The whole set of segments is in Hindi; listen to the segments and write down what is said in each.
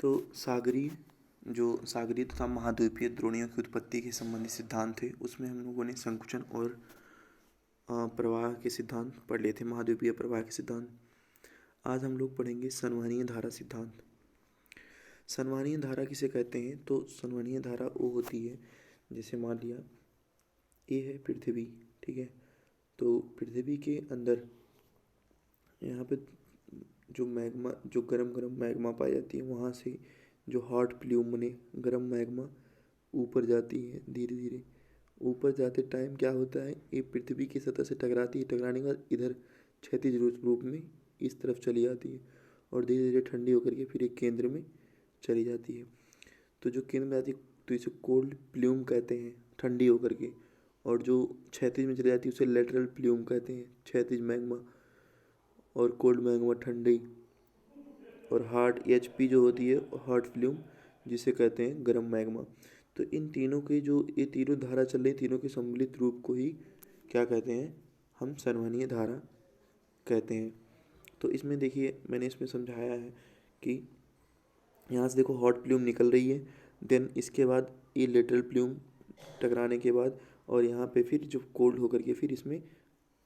तो सागरीय तथा महाद्वीपीय द्रोणियों की उत्पत्ति के संबंधी सिद्धांत थे, उसमें हम लोगों ने संकुचन और प्रवाह के सिद्धांत पढ़ लिए थे, महाद्वीपीय प्रवाह के सिद्धांत। आज हम लोग पढ़ेंगे संवहनीय धारा सिद्धांत। संवहनीय धारा किसे कहते हैं? तो संवहनीय धारा वो होती है, जैसे मान लिया ये है पृथ्वी, ठीक है। तो पृथ्वी के अंदर यहाँ पे जो मैग्मा, जो गरम गरम मैग्मा पाई जाती है, वहाँ से जो हॉट प्ल्यूम बने गरम मैग्मा ऊपर जाती है। धीरे धीरे ऊपर जाते टाइम क्या होता है, ये पृथ्वी की सतह से टकराती है, टकराने के बाद इधर क्षैतिज रूप में इस तरफ चली जाती है और धीरे धीरे ठंडी होकर के फिर एक केंद्र में चली जाती है। तो जो केंद्र में आती है तो इसे कोल्ड प्ल्यूम कहते हैं, ठंडी होकर के। और जो क्षैतिज में चली जाती है उसे लेटरल प्ल्यूम कहते हैं, क्षैतिज मैग्मा। और कोल्ड मैग्मा ठंडी, और हार्ड एचपी जो होती है हॉट फ्लूम, जिसे कहते हैं गर्म मैग्मा। तो इन तीनों के जो ये तीनों धारा चल रही, तीनों के सम्मिलित रूप को ही क्या कहते हैं, हम संवहनीय धारा कहते हैं। तो इसमें देखिए मैंने इसमें समझाया है कि यहाँ से देखो हॉट प्लूम निकल रही है, देन इसके बाद ये लेटरल प्लूम टकराने के बाद और यहाँ पे फिर जो कोल्ड होकर के फिर इसमें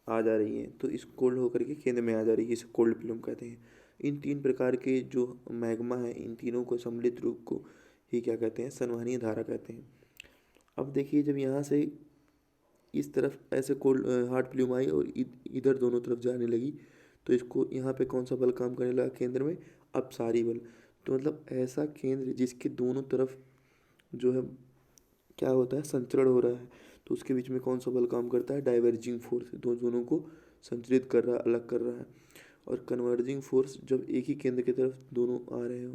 आ जा रही है, तो इस कोल्ड होकर के केंद्र में आ जा रही है, इसे कोल्ड प्लूम कहते हैं। इन तीन प्रकार के जो मैग्मा है, इन तीनों को सम्मिलित रूप को ही क्या कहते हैं, संवहनीय धारा कहते हैं। अब देखिए जब यहाँ से इस तरफ ऐसे कोल्ड हॉट प्लूम आई और इधर दोनों तरफ जाने लगी, तो इसको यहाँ पे कौन सा बल काम करने लगा केंद्र में, अपसारी बल। तो मतलब ऐसा केंद्र जिसके दोनों तरफ जो है क्या होता है, संचरण हो रहा है, तो उसके बीच में कौन सा बल काम करता है, डाइवर्जिंग फोर्स, दोनों को संचरित कर रहा है, अलग कर रहा है। और कन्वर्जिंग फोर्स जब एक ही केंद्र की तरफ दोनों आ रहे हो,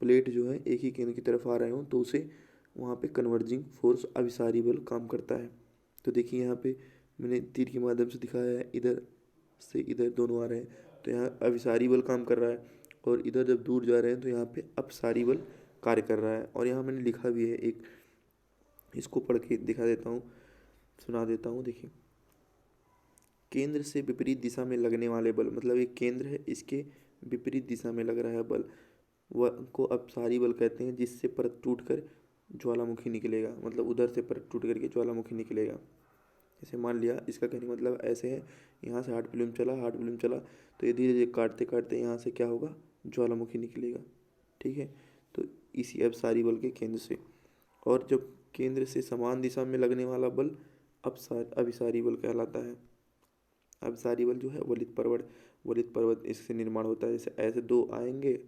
प्लेट जो है एक ही केंद्र की तरफ आ रहे हो, तो उसे वहाँ पे कन्वर्जिंग फोर्स अभिसारी बल काम करता है। तो देखिए यहाँ पे मैंने तीर के माध्यम से दिखाया है, इधर से इधर दोनों आ रहे हैं, तो यहाँ अभिसारी बल काम कर रहा है, और इधर जब दूर जा रहे हैं तो यहाँ पे अपसारी बल कार्य कर रहा है। और यहाँ मैंने लिखा भी है एक, इसको पढ़ के दिखा देता हूँ, सुना देता हूँ। देखिए केंद्र से विपरीत दिशा में लगने वाले बल, मतलब एक केंद्र है, इसके विपरीत दिशा में लग रहा है बल, वह को अपसारी बल कहते हैं, जिससे परत टूट कर ज्वालामुखी निकलेगा, मतलब उधर से परत टूट करके ज्वालामुखी निकलेगा। जैसे मान लिया, इसका कहने का मतलब ऐसे है, यहाँ से हॉट प्लूम चला, तो ये धीरे धीरे काटते काटते यहाँ से क्या होगा, ज्वालामुखी निकलेगा, ठीक है। तो इसी अपसारी बल के केंद्र से, और जब केंद्र से समान दिशा में लगने वाला बल अभिसारी बल कहलाता है। अभिसारी बल जो है वलित पर्वत इससे निर्माण होता है। जैसे ऐसे दो आएंगे,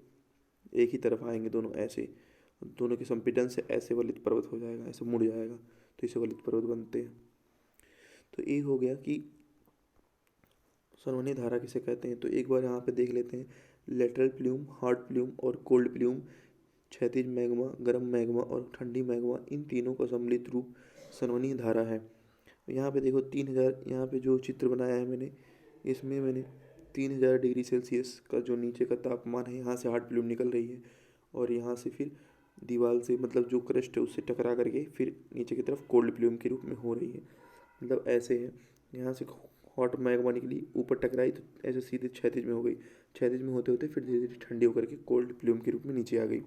एक ही तरफ आएंगे दोनों, ऐसे दोनों के संपीड़न से ऐसे वलित पर्वत हो जाएगा, ऐसे मुड़ जाएगा, तो इसे वलित पर्वत बनते हैं। तो ये हो गया कि संवहनीय धारा किसे कहते हैं। तो एक बार यहाँ पे देख लेते हैं, लेटरल प्लूम, हॉट प्लूम और कोल्ड प्लूम, क्षैतिज मैग्मा, गर्म मैग्मा और ठंडी मैग्मा, इन तीनों का सम्मिलित रूप संवहनीय धारा है। यहाँ पे देखो 3000, यहाँ पे जो चित्र बनाया है मैंने, इसमें मैंने 3000 डिग्री सेल्सियस का जो नीचे का तापमान है, यहाँ से हॉट प्लूम निकल रही है और यहाँ से फिर दीवार से, मतलब जो क्रस्ट है उससे टकरा करके फिर नीचे की तरफ कोल्ड प्लूम के रूप में हो रही है। मतलब ऐसे है, यहाँ से हॉट मैग्मा निकली, ऊपर टकराई तो ऐसे सीधे क्षैतिज में हो गई, क्षैतिज में होते होते फिर धीरे धीरे ठंडी होकर के कोल्ड प्लूम के रूप में नीचे आ गई।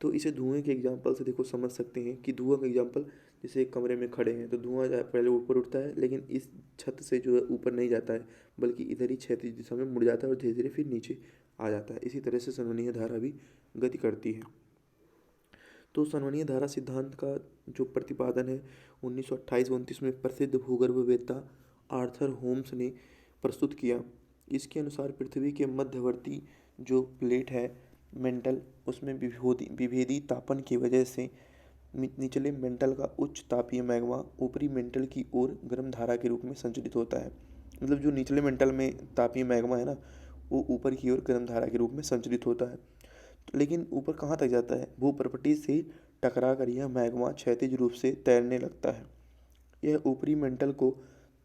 तो इसे धुएं के एग्जाम्पल से देखो समझ सकते हैं कि धुआं का एग्जाम्पल, जैसे एक कमरे में खड़े हैं तो धुआं पहले ऊपर उठता है, लेकिन इस छत से जो है ऊपर नहीं जाता है, बल्कि इधर ही क्षैतिज दिशा में मुड़ जाता है और धीरे धीरे फिर नीचे आ जाता है। इसी तरह से संवहनीय धारा भी गति करती है। तो संवहनीय धारा सिद्धांत का जो प्रतिपादन है 1928-29 में प्रसिद्ध भूगर्भवेत्ता आर्थर होम्स ने प्रस्तुत किया। इसके अनुसार पृथ्वी के मध्यवर्ती जो प्लेट है मेंटल, उसमें विभेदी तापन की वजह से निचले मेंटल का उच्च तापीय मैग्मा ऊपरी मेंटल की ओर गर्म धारा के रूप में संचरित होता है। मतलब जो निचले मेंटल में तापीय मैग्मा है ना, वो ऊपर की ओर गर्म धारा के रूप में संचरित होता है। लेकिन ऊपर कहाँ तक जाता है, भूपर्पटी से टकरा कर यह मैग्मा क्षैतिज रूप से तैरने लगता है। यह ऊपरी मेंटल को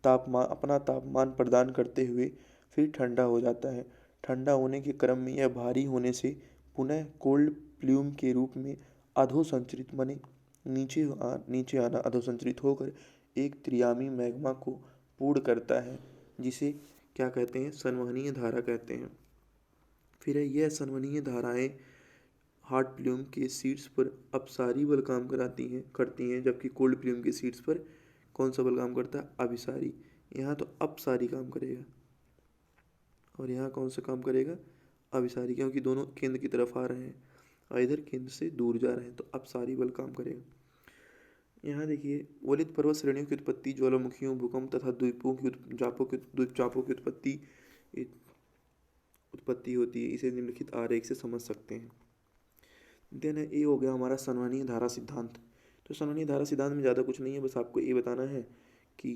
अपना तापमान प्रदान करते हुए फिर ठंडा हो जाता है। ठंडा होने के क्रम में यह भारी होने से पुनः कोल्ड प्लूम के रूप में अधोसंचरित माने नीचे आना अधोसंचरित होकर एक त्रियामी मैग्मा को पूर्ण करता है, जिसे क्या कहते हैं, संवहनीय धारा कहते हैं। फिर यह संवहनीय धाराएं हॉट प्लूम के सीड्स पर अपसारी बल काम करती हैं, जबकि कोल्ड प्लूम के सीड्स पर कौन सा बल काम करता है? अभिसारी। यहाँ तो अपसारी काम करेगा और यहाँ कौन सा काम करेगा? अभिसारी, क्योंकि दोनों केंद्र की तरफ आ रहे हैं और इधर केंद्र से दूर जा रहे हैं, तो अपसारी बल काम करेगा। यहाँ देखिए, वलित पर्वत श्रेणियों की उत्पत्ति, ज्वालामुखियों, भूकंप तथा द्वीपचापों की उत्पत्ति होती है। इसे निम्नलिखित आरेख से समझ सकते हैं। देन ये हो गया हमारा संवहनीय धारा सिद्धांत। तो संवहनीय धारा सिद्धांत में ज़्यादा कुछ नहीं है, बस आपको ये बताना है कि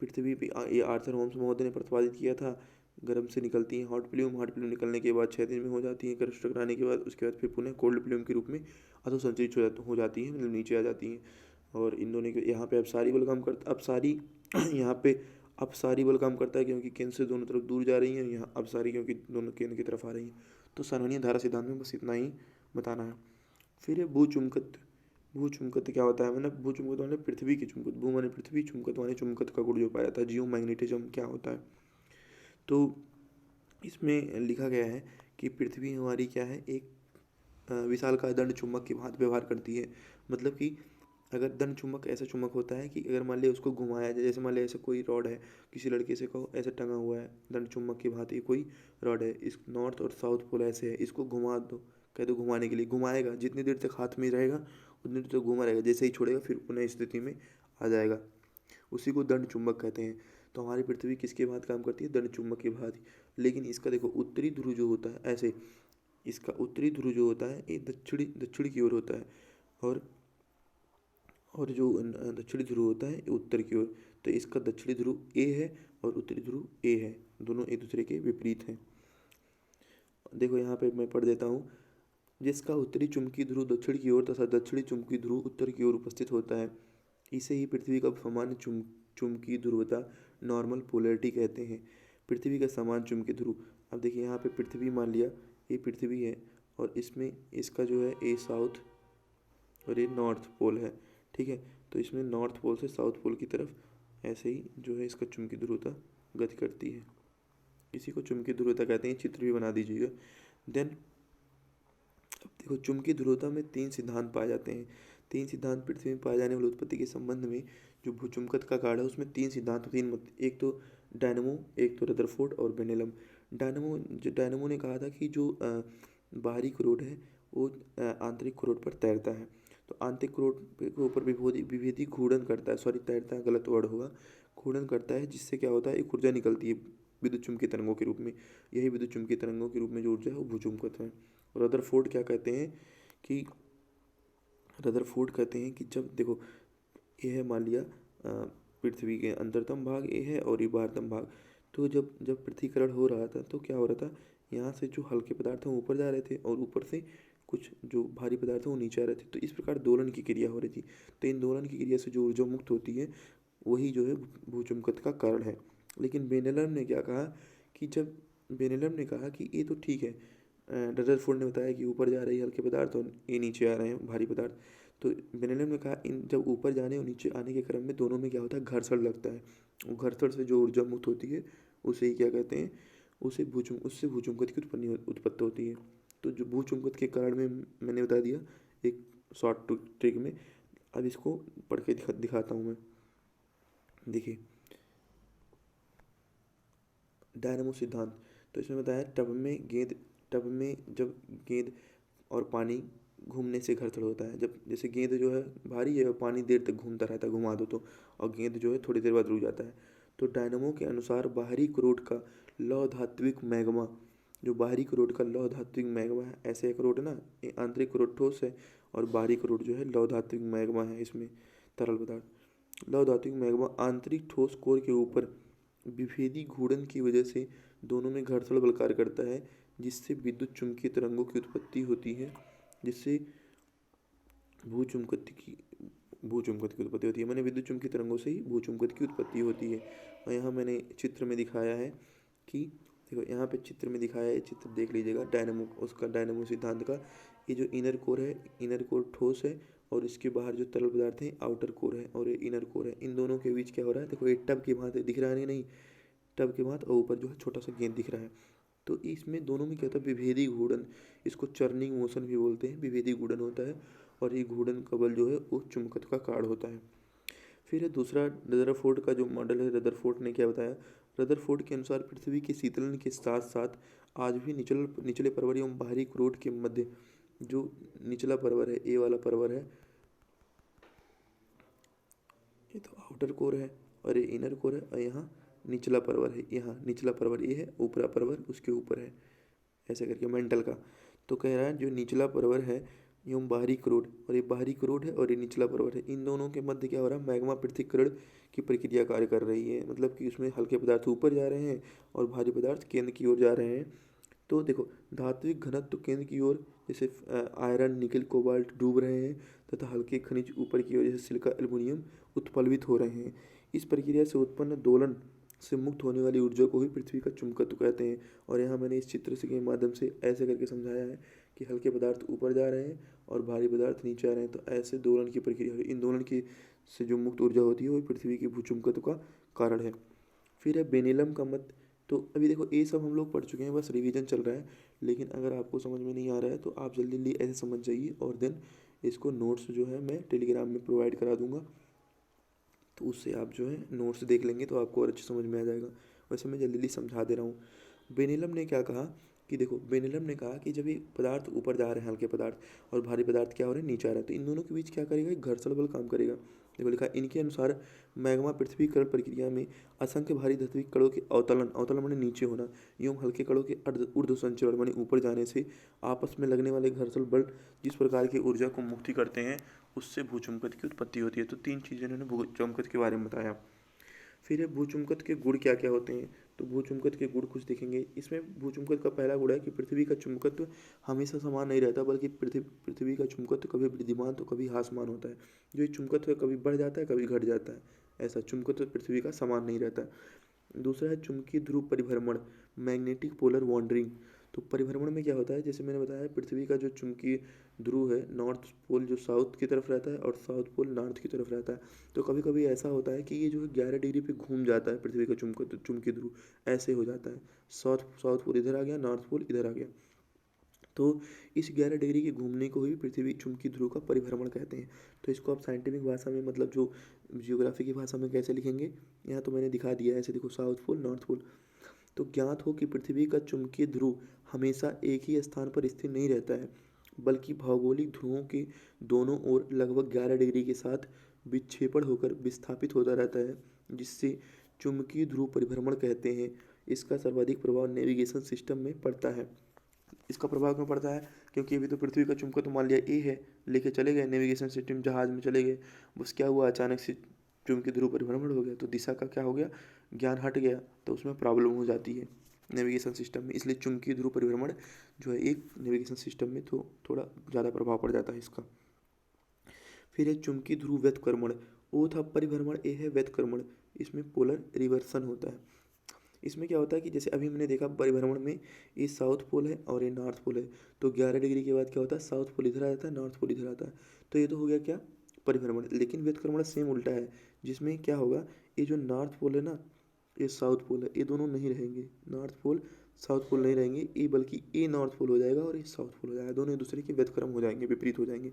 पृथ्वी पे ये आर्थर होम्स महोदय ने प्रतिपादित किया था, गर्म से निकलती हैं हॉट प्लूम निकलने के बाद 6 दिन में हो जाती है, गर्म टकराने के बाद उसके बाद फिर पुनः कोल्ड प्लूम के रूप में अधोसंचरित हो जाती हैं, मतलब नीचे आ जाती हैं। और इन दोनों के यहाँ पे अपसारी बल काम करता, अपसारी यहाँ पे अपसारी बल काम करता है क्योंकि केंद्र से दोनों तरफ दूर जा रही हैं, यहाँ अपसारी क्योंकि दोनों केंद्र की तरफ आ रही हैं। तो संवहनीय धारा सिद्धांत में बस इतना ही बताना है। फिर है भूचुंबकत। भूचुंबकत क्या होता है? मतलब भूचुंबकत माने पृथ्वी की चुंबकत, भू माने पृथ्वी, चुंबकत माने चुंबकत का गुण जो पाया जाता है। जियोमैग्नेटिज्म क्या होता है? तो इसमें लिखा गया है कि पृथ्वी हमारी क्या है, एक विशालकाय दंड चुंबक की भांति व्यवहार करती है। मतलब कि अगर दंड चुंबक ऐसा चुंबक होता है कि अगर मान लिया उसको घुमाया जाए, जैसे मान लिया ऐसा कोई रॉड है, किसी लड़के से कहो ऐसे टंगा हुआ है, दंड चुंबक की भांति कोई रॉड है, इस नॉर्थ और साउथ पोल ऐसे है, इसको घुमा दो, कह दो घुमाने के लिए, घुमाएगा, जितनी देर तक हाथ में रहेगा उतनी देर तक घुमा रहेगा, जैसे ही छोड़ेगा फिर पुनः स्थिति में आ जाएगा, उसी को दंड चुंबक कहते हैं। तो हमारी पृथ्वी किसके भांति काम करती है? दंड चुंबक की भांति। लेकिन इसका देखो उत्तरी ध्रुव जो होता है ऐसे, इसका उत्तरी ध्रुव जो होता है ये दक्षिण की ओर होता है, और जो दक्षिणी ध्रुव होता है ये उत्तर की ओर। तो इसका दक्षिणी ध्रुव ए है और उत्तरी ध्रुव ए है, दोनों एक दूसरे के विपरीत हैं। देखो यहाँ पे मैं पढ़ देता हूँ। जिसका उत्तरी चुंबकीय ध्रुव दक्षिण की ओर तथा दक्षिणी चुंबकीय ध्रुव उत्तर की ओर उपस्थित होता है, इसे ही पृथ्वी का सामान्य चुंबकीय ध्रुवता नॉर्मल पोलैरिटी कहते हैं। पृथ्वी का समान चुंबकीय ध्रुव, अब देखिए यहाँ पे पृथ्वी मान लिया, ये पृथ्वी है और इसमें इसका जो है ए साउथ और ये नॉर्थ पोल है, ठीक है। तो इसमें नॉर्थ पोल से साउथ पोल की तरफ ऐसे ही जो है इसका चुंबकीय ध्रुवता गति करती है, इसी को चुंबकीय ध्रुवता कहते हैं। चित्र भी बना दीजिएगा। देन अब देखो, चुंबकीय ध्रुवता में 3 सिद्धांत पाए जाते हैं। 3 सिद्धांत पृथ्वी में पाए जाने वाली उत्पत्ति के संबंध में जो भूचुंबकत का कार्ड है उसमें 3 सिद्धांत, 3 मत, एक तो डायनमो, एक तो रदरफोर्ड और बेनेलम। डायनमो ने कहा था कि जो बाहरी क्रोड है वो आंतरिक क्रोड पर तैरता है, तो आंतरिक क्रोड के ऊपर विभेदी घूर्णन करता है, सॉरी तैरता है गलत वर्ड होगा, घूर्णन करता है, जिससे क्या होता है एक ऊर्जा निकलती है विद्युत चुम्बकीय तरंगों के रूप में। यही विद्युत चुम्बकीय तरंगों के रूप में जो ऊर्जा है वो भूचुंबकत है। रदरफोर्ड क्या कहते हैं कि रदरफोर्ड कहते हैं कि जब देखो ये है मान लिया पृथ्वी के अंतरतम भाग ये है और ये बाहरतम भाग, तो जब पृथ्वीकरण हो रहा था तो क्या हो रहा था, यहाँ से जो हल्के पदार्थ हैं वो ऊपर जा रहे थे और ऊपर से कुछ जो भारी पदार्थ हैं वो नीचे आ रहे थे, तो इस प्रकार दोलन की क्रिया हो रही थी। तो इन दोलन की क्रिया से जो ऊर्जा मुक्त होती है वही जो है भूचुंबकत का कारण है। लेकिन बेनेलम ने क्या कहा कि जब बेनेलम ने कहा कि ये तो ठीक है, रदरफोर्ड ने बताया कि ऊपर जा रही हल्के पदार्थ और ये नीचे आ रहे हैं भारी पदार्थ, तो बेनेलम ने कहा इन जब ऊपर जाने और नीचे आने के क्रम में दोनों में क्या होता है, घर्षण लगता है, और घर्षण से जो ऊर्जा मुक्त होती है उसे ही क्या कहते हैं, उससे भूचुंबकत की उत्पत्ति होती है। तो जो भूचुंबकत के कारण में मैंने बता दिया एक शॉर्ट ट्रिक में। अब इसको पढ़ के दिखाता हूँ मैं। देखिए डायनामो सिद्धांत, तो इसमें बताया टब में जब गेंद और पानी घूमने से घर्षण होता है, जब जैसे गेंद जो है भारी है और पानी देर तक घूमता रहता है, घुमा दो तो, और गेंद जो है थोड़ी देर बाद रुक जाता है। तो डायनामो के अनुसार बाहरी क्रोड का लौह धात्विक मैग्मा, जो बाहरी क्रोड का लौह धात्विक मैग्मा है, ऐसे एक क्रोड ना, ये आंतरिक क्रोड ठोस है और बाहरी क्रोड जो है लौह धात्विक मैग्मा है, इसमें तरल पदार्थ। लौह धात्विक मैग्मा आंतरिक ठोस कोर के ऊपर विभेदी घूर्णन की वजह से दोनों में घर्षण बल कार्य करता है, जिससे विद्युत चुम्बकीय तरंगों की उत्पत्ति होती है, जिससे भूचुंबकत की उत्पत्ति होती है। मैंने विद्युत चुम्बकीय तरंगों से ही भूचुंबकत की उत्पत्ति होती है। और यहाँ मैंने चित्र में दिखाया है कि देखो यहाँ पे चित्र में दिखाया है, चित्र देख लीजिएगा डायनामो, उसका डायनामो सिद्धांत का। ये जो इनर कोर है, इनर कोर ठोस है और इसके बाहर जो तरल पदार्थ है आउटर कोर है और ये इनर कोर है। इन दोनों के बीच क्या हो रहा है, देखो ये टब की भांति दिख रहा है नहीं, टब के भांति, और ऊपर जो है छोटा सा गेंद दिख रहा है। तो इसमें दोनों में क्या होता है, विभेदी घूर्णन, इसको चर्निंग मोशन भी बोलते हैं, विभेदी घूर्णन होता है और ये घूर्णन का बल जो है वो चुंबकत्व का कारण होता है। फिर है दूसरा रदरफोर्ड का जो मॉडल है, रदरफोर्ड ने क्या बताया, रदरफोर्ड के अनुसार पृथ्वी के शीतलन के साथ साथ आज भी निचले परवल एवं बाहरी क्रोड के मध्य जो निचला परवर है, ए वाला परवर है, ये तो आउटर कोर है और ये इनर कोर है, और यहाँ निचला परवर है, यहाँ निचला परवर ये है, ऊपरा परवर उसके ऊपर है, ऐसे करके मेंटल का। तो कह रहा है जो निचला परवर है एवं बाहरी क्रोड, और ये बाहरी क्रोड है और ये निचला परवर है, इन दोनों के मध्य क्या हो रहा है, मैग्मा पृथक्करण की प्रक्रिया कार्य कर रही है। मतलब कि उसमें हल्के पदार्थ ऊपर जा रहे हैं और भारी पदार्थ केंद्र की ओर जा रहे हैं। तो देखो धात्विक घनत्व केंद्र की ओर, जैसे आयरन निकल कोबाल्ट डूब रहे हैं तथा हल्के खनिज ऊपर की ओर जैसे सिलिका एल्युमिनियम उत्प्लवित हो रहे हैं। इस प्रक्रिया से उत्पन्न दोलन से मुक्त होने वाली ऊर्जा को ही पृथ्वी का चुंबकत्व कहते हैं। और यहाँ मैंने इस चित्र से के माध्यम से ऐसे करके समझाया है कि हल्के पदार्थ ऊपर जा रहे हैं और भारी पदार्थ नीचे आ रहे हैं, तो ऐसे दोलन की प्रक्रिया हो रही है। इन दोलन की से जो मुक्त ऊर्जा होती है वो पृथ्वी के भूचुंबकत्व का कारण है। फिर है बेनिलम का मत। तो अभी देखो ये सब हम लोग पढ़ चुके हैं, बस रिवीजन चल रहा है, लेकिन अगर आपको समझ में नहीं आ रहा है तो आप जल्दी जल्दी ऐसे समझ जाइए, और देन इसको नोट्स जो है मैं टेलीग्राम में प्रोवाइड करा दूंगा, तो उससे आप जो है नोट्स देख लेंगे तो आपको और अच्छे समझ में आ जाएगा। वैसे मैं जल्दी जल्दी समझा दे रहा हूँ। बेनिलम ने क्या कहा कि देखो, बेनिलम ने कहा कि जब ये पदार्थ ऊपर जा रहे हैं, हल्के पदार्थ, और भारी पदार्थ क्या हो रहे हैं, नीचे आ रहे हैं, तो इन दोनों के बीच क्या करेगा, एक घर्षण बल काम करेगा। देखो लिखा, इनके अनुसार मैग्मा पृथ्वीकरण प्रक्रिया में असंख्य भारी धात्विक कणों के अवतलन, अवतलन माने नीचे होना, एवं हल्के कणों के ऊर्ध्व संचरण माने ऊपर जाने से आपस में लगने वाले घर्षण बल जिस प्रकार की ऊर्जा को मुक्ति करते हैं, उससे भूचुंबकत्व की उत्पत्ति होती है। तो तीन चीज़ें इन्होंने भूचुंबकत्व के बारे में बताया। फिर है भूचुंबकत्व के गुण क्या क्या होते हैं। तो भूचुंबकत्व के गुण कुछ देखेंगे। इसमें भूचुंबकत्व का पहला गुण है कि पृथ्वी का चुंबकत्व हमेशा समान नहीं रहता, बल्कि पृथ्वी का चुंबकत्व कभी वृद्धिमान तो कभी ह्रासमान होता है। जो ये चुंबकत्व है कभी बढ़ जाता है कभी घट जाता है, ऐसा चुंबकत्व पृथ्वी का समान नहीं रहता। दूसरा है चुंबकीय ध्रुव परिभ्रमण, मैग्नेटिक पोलर वॉन्डरिंग। तो परिभ्रमण में क्या होता है, जैसे मैंने बताया पृथ्वी का जो चुंबकीय ध्रुव है, नॉर्थ पोल जो साउथ की तरफ रहता है और साउथ पोल नॉर्थ की तरफ रहता है। तो कभी कभी ऐसा होता है कि ये जो है 11 डिग्री पे घूम जाता है, पृथ्वी का चुंबकीय ध्रुव ऐसे हो जाता है, साउथ पोल इधर आ गया, नॉर्थ पोल इधर आ गया। तो इस 11 डिग्री के घूमने को ही पृथ्वी चुंबकीय ध्रुव का परिभ्रमण कहते हैं। तो इसको आप साइंटिफिक भाषा में, मतलब जो जियोग्राफी की भाषा में कैसे लिखेंगे, यहाँ तो मैंने दिखा दिया है, ऐसे देखो साउथ पोल नॉर्थ पोल। तो ज्ञात हो कि पृथ्वी का चुंबकीय ध्रुव हमेशा एक ही स्थान पर स्थिर नहीं रहता है, बल्कि भौगोलिक ध्रुवों के दोनों ओर लगभग 11 डिग्री के साथ विक्षेपण होकर विस्थापित होता रहता है, जिससे चुंबकीय ध्रुव परिभ्रमण कहते हैं। इसका सर्वाधिक प्रभाव नेविगेशन सिस्टम में पड़ता है। इसका प्रभाव क्यों पड़ता है, क्योंकि अभी तो पृथ्वी का चुंबकत्व मान लिया ए है, लेके चले गए नेविगेशन सिस्टम, जहाज में चले गए, बस क्या हुआ, अचानक से चुंबकीय ध्रुव परिभ्रमण हो गया, तो दिशा का क्या हो गया, ज्ञान हट गया, तो उसमें प्रॉब्लम हो जाती है नेविगेशन सिस्टम में। इसलिए चुंबकीय ध्रुव परिभ्रमण जो है एक नेविगेशन सिस्टम में तो थोड़ा ज़्यादा प्रभाव पड़ जाता है इसका। फिर है चुंबकीय ध्रुव व्यतक्रमण। ओ था परिभ्रमण, ए है व्यतक्रमण। इसमें पोलर रिवर्सन होता है। इसमें क्या होता है कि जैसे अभी मैंने देखा परिभ्रमण में, ये साउथ पोल है और ये नॉर्थ पोल है, तो 11 डिग्री के बाद क्या होता है, साउथ पोल इधर आ जाता है, नॉर्थ पोल इधर आता है। तो ये तो हो गया क्या, परिभ्रमण। लेकिन व्यतक्रमण सेम उल्टा है, जिसमें क्या होगा, ये जो नॉर्थ पोल है ना, ये साउथ पोल है, ये दोनों नहीं रहेंगे, नॉर्थ पोल साउथ पोल नहीं रहेंगे, ये बल्कि ये नॉर्थ पोल हो जाएगा और ये साउथ पोल हो जाएगा, दोनों एक दूसरे के व्यतक्रम हो जाएंगे, विपरीत हो जाएंगे।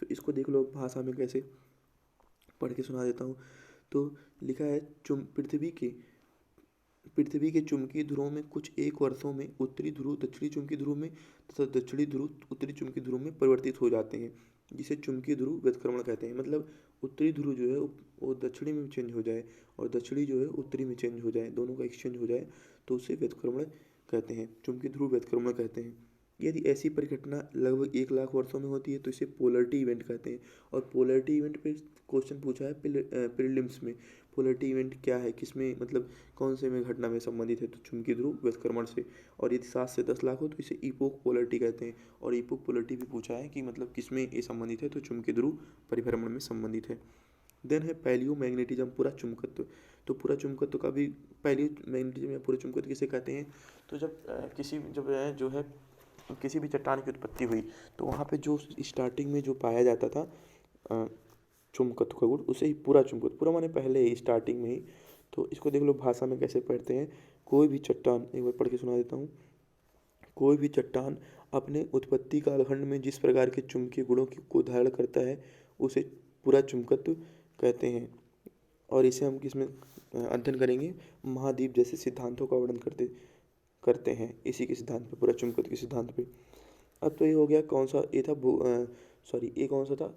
तो इसको देख लो भाषा में कैसे, पढ़ के सुना देता हूँ। तो लिखा है पृथ्वी के चुंबकीय ध्रुवों में कुछ एक वर्षों में उत्तरी ध्रुव दक्षिणी चुंबकीय ध्रुव में तथा दक्षिणी ध्रुव उत्तरी चुंबकीय ध्रुव में परिवर्तित हो जाते हैं, जिसे चुंबकीय ध्रुव व्यतक्रमण कहते हैं। मतलब उत्तरी ध्रुव जो है वो दक्षिणी में चेंज हो जाए और दक्षिणी जो है उत्तरी में चेंज हो जाए, दोनों का एक्सचेंज हो जाए, तो उसे व्यतक्रमण कहते हैं, चुंबकीय ध्रुव व्यतक्रमण कहते हैं। यदि ऐसी परिघटना लगभग 1 लाख वर्षों में होती है तो इसे पोलरिटी इवेंट कहते हैं। और पोलरिटी इवेंट पे क्वेश्चन पूछा है प्रीलिम्स में, पोलरिटी इवेंट क्या है, किसमें, मतलब कौन से में घटना में संबंधित है, तो चुंबकीय ध्रुव व्यतक्रमण से। और यदि 7 से 10 लाख हो तो इसे इपोक पोलरिटी कहते हैं। और इपोक पोलरिटी भी पूछा है कि मतलब किसमें ये संबंधित है, तो चुंबकीय ध्रुव परिभ्रमण में संबंधित है। देन है पैलियो मैग्नेटिज्म, पूरा चुंबकत्व। तो पूरा चुंबकत्व का भी, पैलियो मैग्नेटिज्म या पूरा चुंबकत्व किसे कहते हैं, तो जब जो है किसी भी चट्टान की उत्पत्ति हुई, तो वहाँ पे जो स्टार्टिंग में जो पाया जाता था चुंबकत्व का गुण, उसे ही पूरा चुंबकत्व, पूरा माने पहले ही स्टार्टिंग में ही। तो इसको देख लो भाषा में कैसे पढ़ते हैं। कोई भी चट्टान, एक बार पढ़ के सुना देता हूँ। कोई भी चट्टान अपने उत्पत्ति कालखंड में जिस प्रकार के चुंबकीय गुणों को धारण करता है उसे पूरा चुंबकत्व कहते हैं। और इसे हम किसमें अध्ययन करेंगे, महाद्वीप जैसे सिद्धांतों का वर्णन करते हैं इसी के सिद्धांत पे, पूरा चुंबकत्व के सिद्धांत पे। अब तो ये हो गया कौन सा, ये था ये कौन सा था,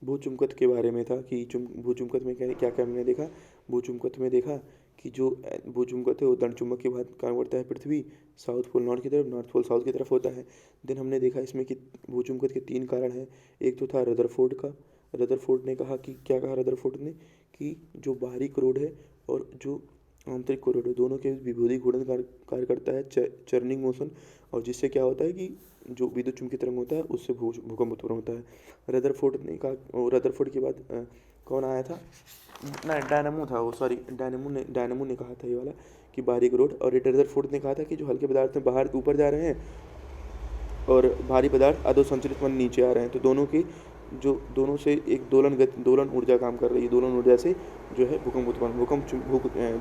भूचुंबकत्व के बारे में था कि भूचुंबकत्व में क्या क्या क्या हमने देखा। भूचुंबकत्व में देखा कि जो भूचुंबकत्व है वो दंडचुंबक के बाद काम करता है पृथ्वी साउथ पोल नॉर्थ की तरफ, नॉर्थ पोल साउथ की तरफ होता है। देन हमने देखा इसमें कि भूचुंबकत्व के 3 कारण हैं। एक तो था रदरफोर्ड का, रदरफोर्ड ने कहा कि क्या कहा रदरफोर्ड ने कि जो बाहरी क्रोड है और जो आंतरिक क्रोड है दोनों के विभेदी घूर्णन कार्य करता है, चर्निंग मोशन, और जिससे क्या होता है कि जो विद्युत चुंबकीय तरंग होता है उससे भूकंप उत्पन्न होता है। रदरफोर्ड ने कहा, और रदरफोर्ड के बाद कौन आया था, ना डायनामो था वो, सॉरी डायनामो ने कहा था ये वाला कि बाहरी क्रोड, और रदरफोर्ड ने कहा था कि जो हल्के पदार्थ में बाहर ऊपर जा रहे हैं और भारी पदार्थ अधो संचलित मन नीचे आ रहे हैं, तो दोनों से एक दोलन ऊर्जा काम कर रही है, दोलन ऊर्जा से जो है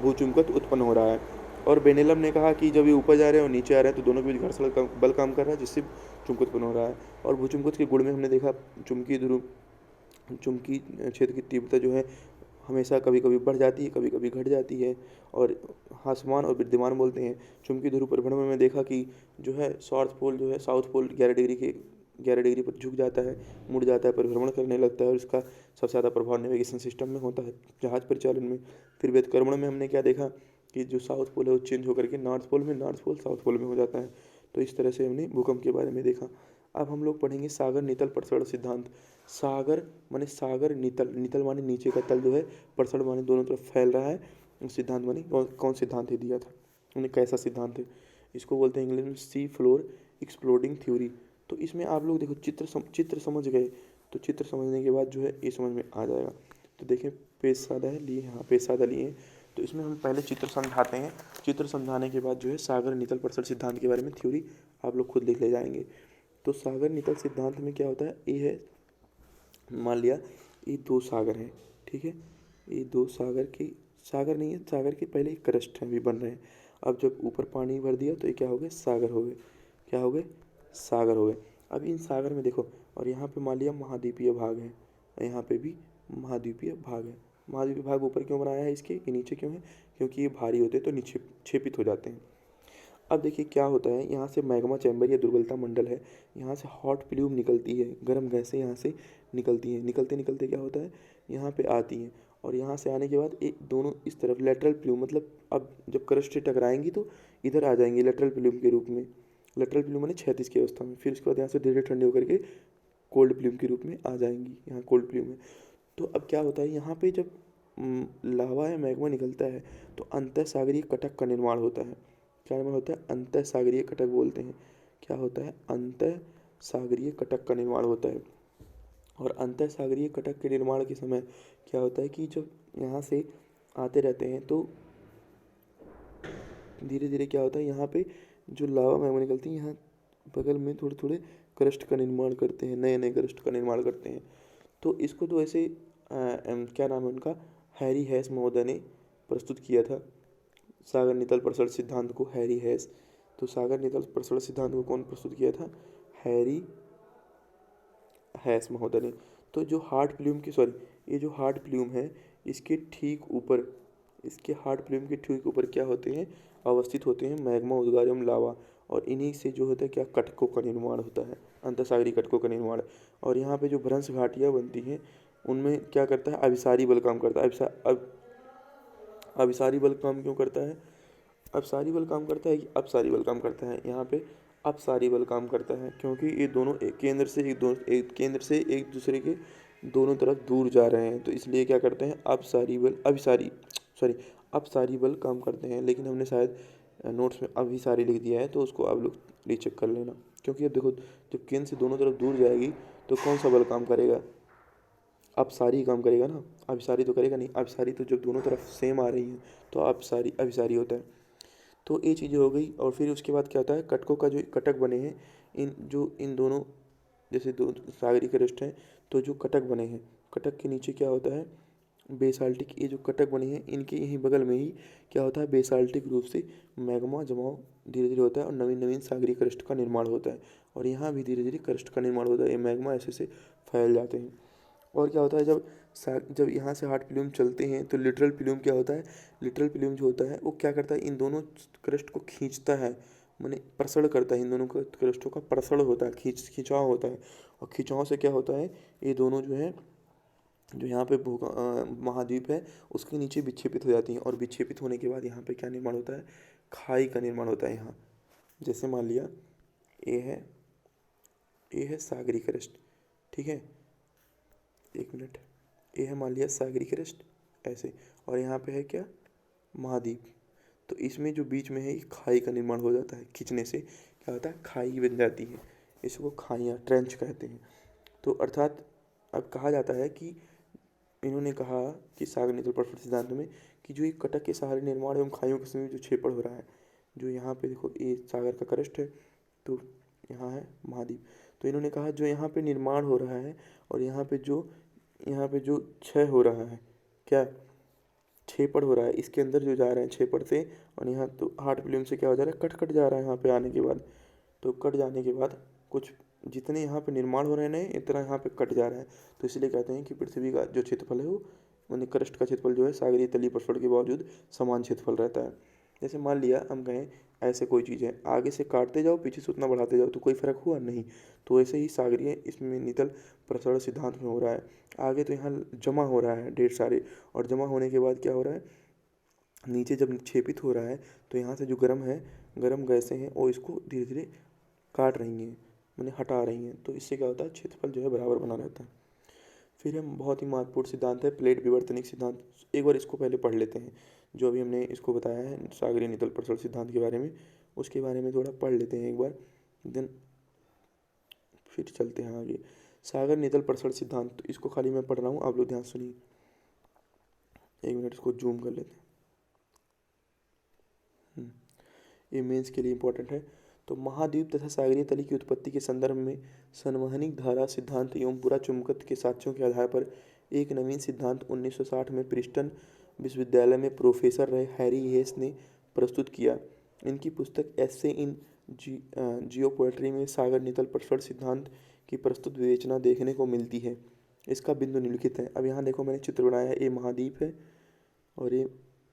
भूचुंबकत्व उत्पन्न हो रहा है। और बेनेलम ने कहा कि जब ये ऊपर जा रहे हैं और नीचे आ रहे हैं तो दोनों के बीच घर्षण बल काम कर रहा है जिससे चुंबकत्व उत्पन्न हो रहा है। और भूचुंबकत्व के गुण में हमने देखा चुंबकीय क्षेत्र की तीव्रता जो है हमेशा कभी कभी बढ़ जाती है, कभी कभी घट जाती है, और ह्रासमान और विद्यमान बोलते हैं। चुंबकीय ध्रुव परिभ्रमण में देखा कि जो है साउथ पोल जो है साउथ पोल 11 डिग्री पर झुक जाता है, मुड़ जाता है, परिभ्रमण करने लगता है, और इसका सबसे ज़्यादा प्रभाव नेविगेशन सिस्टम में होता है, जहाज़ परिचालन में। फिर व्युत्क्रमण में हमने क्या देखा कि जो साउथ पोल है वो चेंज होकर के नॉर्थ पोल साउथ पोल में हो जाता है। तो इस तरह से हमने भूकंप के बारे में देखा। अब हम लोग पढ़ेंगे सागर नितल प्रसरण सिद्धांत। सागर माने सागर, नितल माने नीचे का तल जो है, प्रसरण माने दोनों तरफ फैल रहा है। सिद्धांत माने कौन सिद्धांत है दिया था, उन्हें कैसा सिद्धांत है, इसको बोलते हैं इंग्लिश में सी फ्लोर एक्सप्लोडिंग थ्योरी। तो इसमें आप लोग देखो चित्र समझ गए, तो चित्र समझने के बाद जो है ये समझ में आ जाएगा। तो देखें पेज सादा है लिए, हाँ पेज सादा लिए हैं, तो इसमें हम पहले चित्र समझाते हैं। चित्र समझाने के बाद जो है सागर नितल प्रसरण सिद्धांत के बारे में थ्योरी आप लोग खुद लिख ले जाएंगे। तो सागर नितल सिद्धांत में क्या होता है, ये है, मान लिया ये 2 सागर हैं, ठीक है, ये 2 सागर नहीं है, सागर के पहले एक क्रस्ट है, अभी बन रहे हैं। अब जब ऊपर पानी भर दिया तो ये क्या हो गए, सागर हो गए, क्या हो गए, सागर हो गए। अब इन सागर में देखो, और यहाँ पे मान लिया महाद्वीपीय भाग है, यहाँ पे भी महाद्वीपीय भाग है। महाद्वीपीय भाग ऊपर क्यों बनाया है इसके, ये नीचे क्यों है, क्योंकि ये भारी होते हैं तो नीचे क्षेपित हो जाते हैं। अब देखिए क्या होता है, यहाँ से मैग्मा चैम्बर या दुर्बलता मंडल है, यहाँ से हॉट प्ल्यूम निकलती है, गर्म गैसें यहाँ से निकलती हैं, निकलते निकलते क्या होता है, यहाँ पे आती हैं, और यहाँ से आने के बाद एक दोनों इस तरफ लेटरल प्ल्यूम, मतलब अब जब क्रस्ट से टकराएंगी तो इधर आ जाएंगी लेटरल प्ल्यूम के रूप में, लेटरल प्ल्यूम माने क्षैतिज की अवस्था में। फिर उसके बाद यहाँ से धीरे ठंडे होकर के कोल्ड प्ल्यूम के रूप में आ जाएंगी, यहाँ कोल्ड प्ल्यूम है। तो अब क्या होता है, यहाँ पे जब लावा या मैग्मा निकलता है तो अंतः सागरीय कटक का निर्माण होता है। क्या निर्माण होता है, अंतः सागरीय कटक बोलते हैं। क्या होता है, अंतः सागरीय कटक का निर्माण होता है। और अंतः सागरीय कटक के निर्माण के समय क्या होता है कि जब यहाँ से आते रहते हैं तो धीरे धीरे क्या होता है, यहाँ पे जो लावा मैग्मा निकलती है यहाँ बगल में थोड़े थोड़े क्रस्ट का निर्माण करते हैं, नए नए क्रस्ट का निर्माण करते हैं। तो इसको तो ऐसे क्या नाम है उनका, हैरी हैस महोदय ने प्रस्तुत किया था सागर नितल प्रसरण सिद्धांत को, हैरी हैस। तो सागर नितल प्रसरण सिद्धांत को कौन प्रस्तुत किया था, हैरी हैस महोदय ने। तो जो हार्ड प्ल्यूम की, ये जो हार्ड प्ल्यूम है इसके ठीक ऊपर, इसके हार्ड प्ल्यूम के ठीक ऊपर क्या होते हैं, अवस्थित होते हैं मैग्मा उद्गार एवं लावा, और इन्हीं से जो होता है क्या, कटकों का निर्माण होता है, अंतःसागरीय कटकों का निर्माण। और यहाँ पे जो भ्रंश घाटियाँ बनती हैं उनमें क्या करता है, अभिसारी बल काम करता है। अभिसारी बल काम क्यों करता है, अपसारी बल काम करता है कि अपसारी बल काम करता है, यहाँ पे अपसारी बल काम करता है, क्योंकि ये दोनों एक केंद्र से एक दूसरे के दोनों तरफ दूर जा रहे हैं, तो इसलिए क्या करते हैं, अपसारी बल काम करते हैं। लेकिन हमने शायद नोट्स में अभिसारी लिख दिया है, तो उसको आप लोग रीचेक कर लेना, क्योंकि अब देखो जब केंद्र से दोनों तरफ दूर जाएगी तो कौन सा बल काम करेगा, अपसारी काम करेगा ना, अभिसारी तो करेगा नहीं। अभिसारी तो जब दोनों तरफ सेम आ रही हैं तो अभिसारी होता है। तो ये चीज़ें हो गई। और फिर उसके बाद क्या होता है, कटकों का जो कटक बने हैं, इन दोनों जैसे दो सागरीय क्रस्ट हैं, तो जो कटक बने हैं, कटक के नीचे क्या होता है, बेसाल्टिक, ये जो कटक बने हैं इनके यहीं बगल में ही क्या होता है, बेसाल्टिक रूप से मैग्मा जमाव धीरे धीरे होता है और नवीन नवीन सागरीय क्रस्ट का निर्माण होता है। और यहाँ भी धीरे धीरे क्रस्ट का निर्माण होता है, ये मैग्मा ऐसे से फैल जाते हैं। और क्या होता है, जब यहाँ से हार्ट प्लूम चलते हैं तो लिटरल प्लूम क्या होता है, लिटरल प्लूम जो होता है वो क्या करता है, इन दोनों क्रस्ट को खींचता है, माने प्रसरण करता है, इन दोनों क्रस्टों का प्रसरण होता है, खिंचाव होता है। और खिंचाव से क्या होता है, ये दोनों जो है, जो यहाँ पे महाद्वीप है उसके नीचे विक्षेपित हो जाती हैं, और विक्षेपित होने के बाद यहाँ पे क्या निर्माण होता है, खाई का निर्माण होता है यहाँ। जैसे मान लिया ये है सागरी क्रस्ट, ठीक है, एक मिनट, ये है मान लिया सागरी क्रस्ट ऐसे, और यहाँ पे है क्या, महाद्वीप। तो इसमें जो बीच में है ये खाई का निर्माण हो जाता है, खींचने से क्या होता है, खाई बन जाती है, इसको खाइयाँ ट्रेंच कहते हैं। तो अर्थात अब कहा जाता है कि इन्होंने कहा कि सागर नितल प्रसरण सिद्धांत में कि जो ये कटक के सहारे निर्माण एवं खाइयों के समीप जो छेपड़ हो रहा है, जो यहाँ पे देखो ये सागर का क्रस्ट है, तो यहाँ है महाद्वीप, तो इन्होंने कहा जो यहाँ पे निर्माण हो रहा है और यहाँ पे जो क्षय हो रहा है, क्या छेपड़ हो रहा है, इसके अंदर जो जा रहे हैं छेपड़ से, और यहाँ तो हार्ट प्लूम से क्या हो जा रहा है, कट जा रहा है यहाँ पे आने के बाद। तो कट जाने के बाद कुछ जितने यहाँ पे निर्माण हो रहे हैं नए, इतना यहाँ पे कट जा रहा है। तो इसलिए कहते हैं कि पृथ्वी का जो क्षेत्रफल है वो, माने क्रस्ट का क्षेत्रफल जो है सागरीय तलीय प्रसरण के बावजूद समान क्षेत्रफल रहता है। जैसे मान लिया हम कहें ऐसे कोई चीज़ है, आगे से काटते जाओ पीछे से उतना बढ़ाते जाओ तो कोई फर्क हुआ नहीं। तो ऐसे ही सागरीय इसमें नितल प्रसरण सिद्धांत में हो रहा है, आगे तो यहाँ जमा हो रहा है ढेर सारे, और जमा होने के बाद क्या हो रहा है, नीचे जब निक्षेपित हो रहा है तो यहाँ से जो गर्म गैसें हैं वो इसको धीरे धीरे काट रही हैं, मैंने हटा रही हैं, तो इससे क्या होता है, क्षेत्रफल जो है बराबर बना रहता है। फिर हम बहुत ही महत्वपूर्ण सिद्धांत है प्लेट विवर्तनिक सिद्धांत, एक बार इसको पहले पढ़ लेते हैं। जो अभी हमने इसको बताया है सागरीय नितल प्रसरण सिद्धांत के बारे में, उसके बारे में थोड़ा पढ़ लेते हैं एक बार, देन फिर चलते हैं आगे। सागर नितल प्रसरण सिद्धांत, तो इसको खाली मैं पढ़ रहा हूँ, आप लोग ध्यान सुनिए, एक मिनट इसको जूम कर लेते हैं, ये मेंस के लिए इम्पोर्टेंट है। तो महाद्वीप तथा सागरीय तली की उत्पत्ति के संदर्भ में संवहनिक धारा सिद्धांत एवं पूरा चुंबकत्व के साक्ष्यों के आधार पर एक नवीन सिद्धांत 1960 में प्रिंसटन विश्वविद्यालय में प्रोफेसर रहे हैरी हेस ने प्रस्तुत किया। इनकी पुस्तक एस्से इन जियोपोएट्री में सागर नितल प्रसरण सिद्धांत की प्रस्तुत विवेचना देखने को मिलती है। इसका बिंदु निम्नलिखित है। अब यहाँ देखो मैंने चित्र बनाया है, ये महाद्वीप है और ये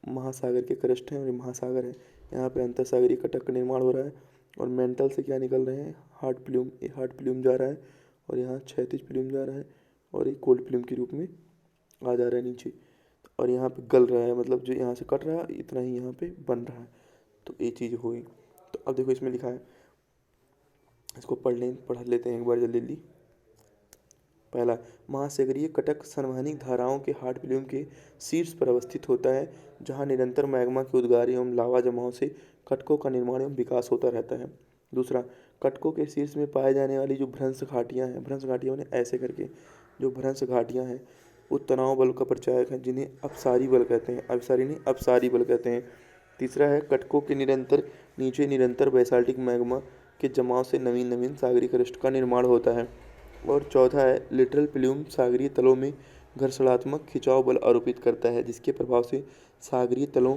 महासागर के क्रस्ट हैं और ये महासागर है। यहाँ पे अंतर सागरीय कटक का निर्माण हो रहा है और मेंटल से क्या निकल रहे हैं, हार्ट प्लूम, ये हार्ट प्लूम जा रहा है और यहाँ क्षैतिज प्लूम जा रहा है और ये कोल्ड प्लूम के रूप में आ जा रहा है नीचे, और यहाँ पे गल रहा है, मतलब जो यहाँ से कट रहा है इतना ही यहाँ पे बन रहा है। तो ये चीज़ हुई। तो अब देखो इसमें लिखा है, इसको पढ़ लेते हैं एक बार जल्दी। पहला, महासागरीय कटक संवहनिक धाराओं के हार्ट प्लूम के शीर्ष पर अवस्थित होता है, जहाँ निरंतर मैग्मा के उद्गार एवं लावा जमाव से कटकों का निर्माण एवं विकास होता रहता है। दूसरा, कटकों के शीर्ष में पाए जाने वाली जो भ्रंश घाटियाँ हैं, भ्रंश घाटियाँ ने ऐसे करके जो भ्रंश घाटियाँ हैं वो तनाव बल का परिचायक हैं, जिन्हें अपसारी बल कहते हैं, अभिसारी नहीं अपसारी बल कहते हैं। तीसरा है, कटकों के नीचे निरंतर बेसाल्टिक मैग्मा के जमाव से नवीन नवीन सागरीय क्रस्ट का निर्माण होता है। और चौथा है, लिटरल प्लूम सागरीय तलों में घर्षणात्मक खिंचाव बल आरोपित करता है, जिसके प्रभाव से सागरीय तलों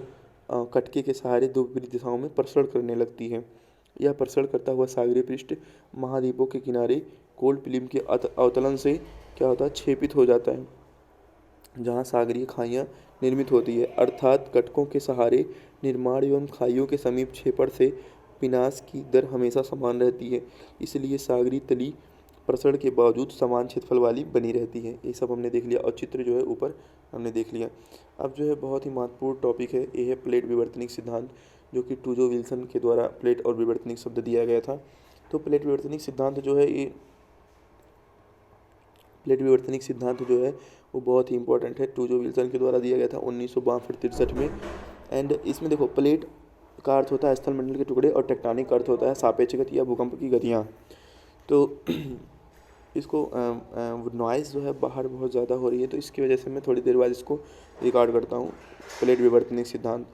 कटके के सहारे दो विपरीत दिशाओं में प्रसरण करने लगती है। यह प्रसरण करता हुआ सागरीय पृष्ठ महाद्वीपों के किनारे कोल्ड प्लूम के अवतलन से क्या होता है, छेपित हो जाता है, जहाँ सागरीय खाइयाँ निर्मित होती है। अर्थात कटकों के सहारे निर्माण एवं खाइयों के समीप छेपड़ से विनाश की दर हमेशा समान रहती है, इसलिए सागरीय तली प्रसरण के बावजूद समान क्षेत्रफल वाली बनी रहती है। ये सब हमने देख लिया और चित्र जो है ऊपर हमने देख लिया। अब जो है बहुत ही महत्वपूर्ण टॉपिक है, ये है प्लेट विवर्तनिक सिद्धांत, जो कि टूजो विल्सन के द्वारा प्लेट और विवर्तनिक शब्द दिया गया था। तो प्लेट विवर्तनिक सिद्धांत जो है वो बहुत ही इंपॉर्टेंट है, टूजो विल्सन के द्वारा दिया गया था 1962-63 में। एंड इसमें देखो, प्लेट का अर्थ होता है स्थल मंडल के टुकड़े और टेक्टोनिक का अर्थ होता है सापेक्ष गति या भूकंप की गतियाँ। तो इसको नॉइज़ जो है बाहर बहुत ज़्यादा हो रही है, तो इसकी वजह से मैं थोड़ी देर बाद इसको रिकॉर्ड करता हूँ। प्लेट विवर्तनिक सिद्धांत